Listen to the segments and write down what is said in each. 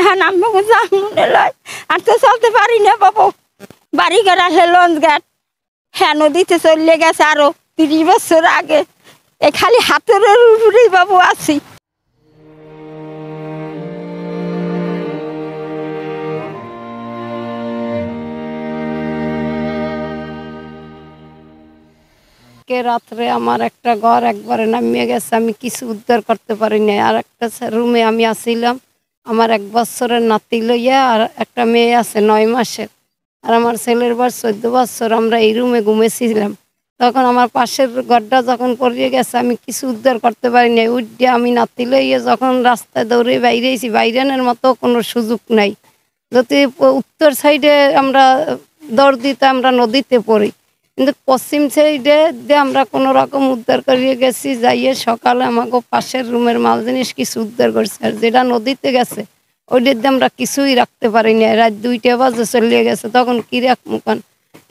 এখন আমাকে যা মনে লয় আর তো চলতে পারি না বাবু। বাড়ি ঘর আসে লঞ্চ ঘাট, হ্যাঁ নদীতে চলে গেছে আরো 30 বছর আগে। এ খালি হাতের উপরেই বাবু আছি। রাত্রে আমার একটা ঘর একবারে নামিয়ে গেছে, আমি কিছু উদ্ধার করতে পারি না। আর একটা রুমে আমি আসিলাম, আমার 1 বছরের নাতি লইয়া, আর একটা মেয়ে আছে 9 মাসের, আর আমার ছেলের বয়স 14 বছর। আমরা এই রুমে ঘুমেছিলাম। তখন আমার পাশের ঘরটা যখন পড়িয়ে গেছে, আমি কিছু উদ্ধার করতে পারি না। উঠে আমি নাতি লইয়া যখন রাস্তায় দৌড়ে বাইরেছি, বাইরানোর মতো কোনো সুযোগ নাই। যদি উত্তর সাইডে আমরা দৌড় দিতে আমরা নদীতে পড়ি, কিন্তু পশ্চিম সাইডে দিয়ে আমরা কোনো রকম উদ্ধার করিয়ে গেছি। যাইয়ে সকালে আমাকে পাশের রুমের মাল জিনিস কিছু উদ্ধার করছে, আর যেটা নদীতে গেছে ওইটার দিয়ে আমরা কিছুই রাখতে পারি না। রাত 2টা বাজে চলিয়ে গেছে, তখন কি রাখবো? কারণ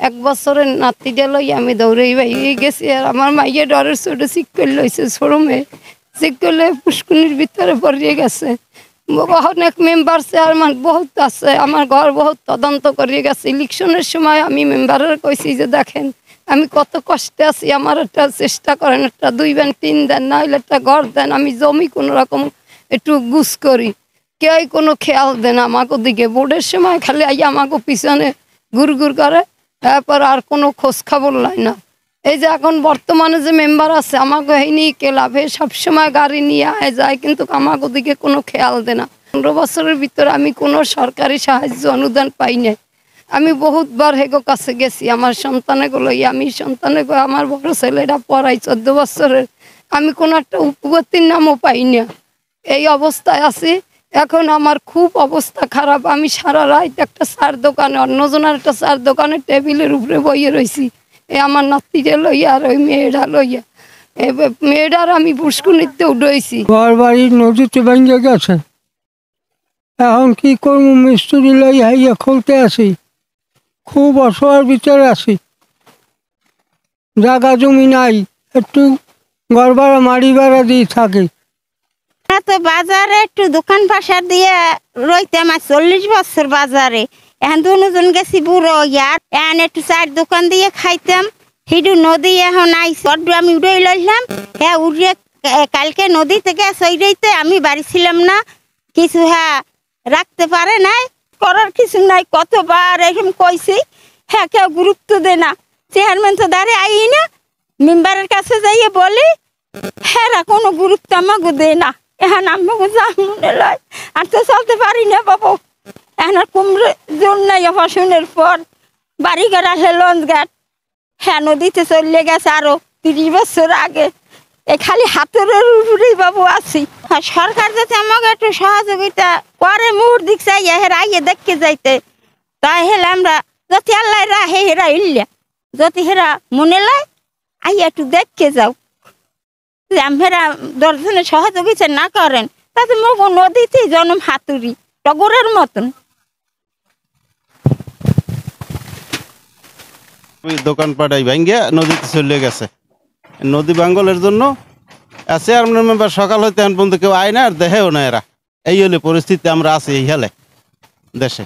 1 বছরের নাতিটা লই আমি দৌড়েই বাইরে গেছি। আর আমার মাইয়া ডরের ছোটো চিক করে লইছে, ছোটো মেয়ে চিক করলে পুষ্কুনির ভিতরে পড়িয়ে গেছে। অনেক মেম্বার চেয়ারম্যান বহুত আছে, আমার ঘর বহুত তদন্ত করিয়ে গেছে। ইলেকশনের সময় আমি মেম্বারের কইছি যে দেখেন আমি কত কষ্টে আছি, আমার একটা চেষ্টা করেন, একটা 2 ব্যান 3 দেন, না হলে একটা ঘর দেন, আমি জমি কোনো রকম একটু গুছ করি। কেউ কোনো খেয়াল দেন আমাকে দিকে। ভোটের সময় খালি আইয়া আমাকে পিছনে ঘুর করে, তারপর আর কোনো খোঁজ খবর লাই না। এই যে এখন বর্তমানে যে মেম্বার আছে আমাকে হয়নি ক্লাবে সবসময় গাড়ি নিয়ে যায়, কিন্তু আমাকে দিকে কোনো খেয়াল দেয় না। 15 বছরের ভিতরে আমি কোনো সরকারি সাহায্য অনুদান পাই নাই। আমি বহুতবার হেগো কাছে গেছি আমার সন্তানেগুলো, আমি সন্তানেগুলো আমার বড় ছেলেটা পড়াই 14 বছরের, আমি কোনো একটা উপগতির নামও পাই না। এই অবস্থায় আছি। এখন আমার খুব অবস্থা খারাপ। আমি সারা রাত একটা চার দোকানে, অন্যজনের একটা চার দোকানে টেবিলের উপরে বইয়ে রয়েছি, আমার নাতিটা লইয়া আর ওই মেয়েটা লইয়া। মেয়েটার আমি পুষ্কুনিতে উঠেছি। ঘর বাড়ি নদীতে ভেঙে গেছে, এখন কি করবো? মিস্ত্রি লইয়া হাইয়া খুলতে আসি, খুব অসহায়ের ভিতরে আছি। জায়গা জমি নাই, একটু ঘর ভাড়া মাড়ি ভাড়া দিয়ে থাকি। তো বাজারে একটু দোকান পাশা দিয়ে রইতে আমার 40 বছর বাজারে। এখন দুজন গেছি বুড়ো ইয়ার, এখন একটু চার দোকান দিয়ে খাইতাম। হিডু নদী এখন আইসি, আমি উড়ে লইলাম। হ্যাঁ উড়ে কালকে নদী থেকে সইতে আমি বাড়ি ছিলাম না, কিছু হ্যাঁ রাখতে পারে নাই, করার কিছু নাই। কতবার এরকম কইছি, হ্যাঁ কেউ গুরুত্ব দে না। চেয়ারম্যান তো দাঁড়িয়ে আই না, মেম্বারের কাছে যাইয়ে বলি, হ্যাঁ কোনো গুরুত্ব আমাকে দেয় না। এখন আমাকে যা মনে লয় আর তো চলতে পারি না বাবু। এখন আর কুমড়ে জোর নাই অপারেশনের পর। বাড়ি ঘর আসে লঞ্চ ঘাট, হ্যাঁ নদীতে চলে গেছে আরো 30 বছর আগে। এ খালি হাতের উপরেই বাবু আছি। হ্যাঁ সরকার যাতে আমাকে একটু সহযোগিতা করে, মুহূর্ত দিক চাই হেরা আইয়ে দেখতে যাইতে, তাই হেলে আমরা যদি আল্লাহ রাহে হেরা ইল্লা, যদি হেরা মনে লয় আইয়া একটু দেখতে যাও। হেরা 10 জনের সহযোগিতা না করেন তাতে মুখ নদীতে জন্ম হাতুড়ি টগরের মতন। দোকানপাট ভাঙ্গিয়া নদীতে চলে গেছে। নদী বাঙ্গলের জন্য আছে আর মেম্বার সকাল হইতে এখন পর্যন্ত কেউ আয় না, আর দেখেও না এরা। এই হলে পরিস্থিতি আমরা আছি এই হালে দেশে।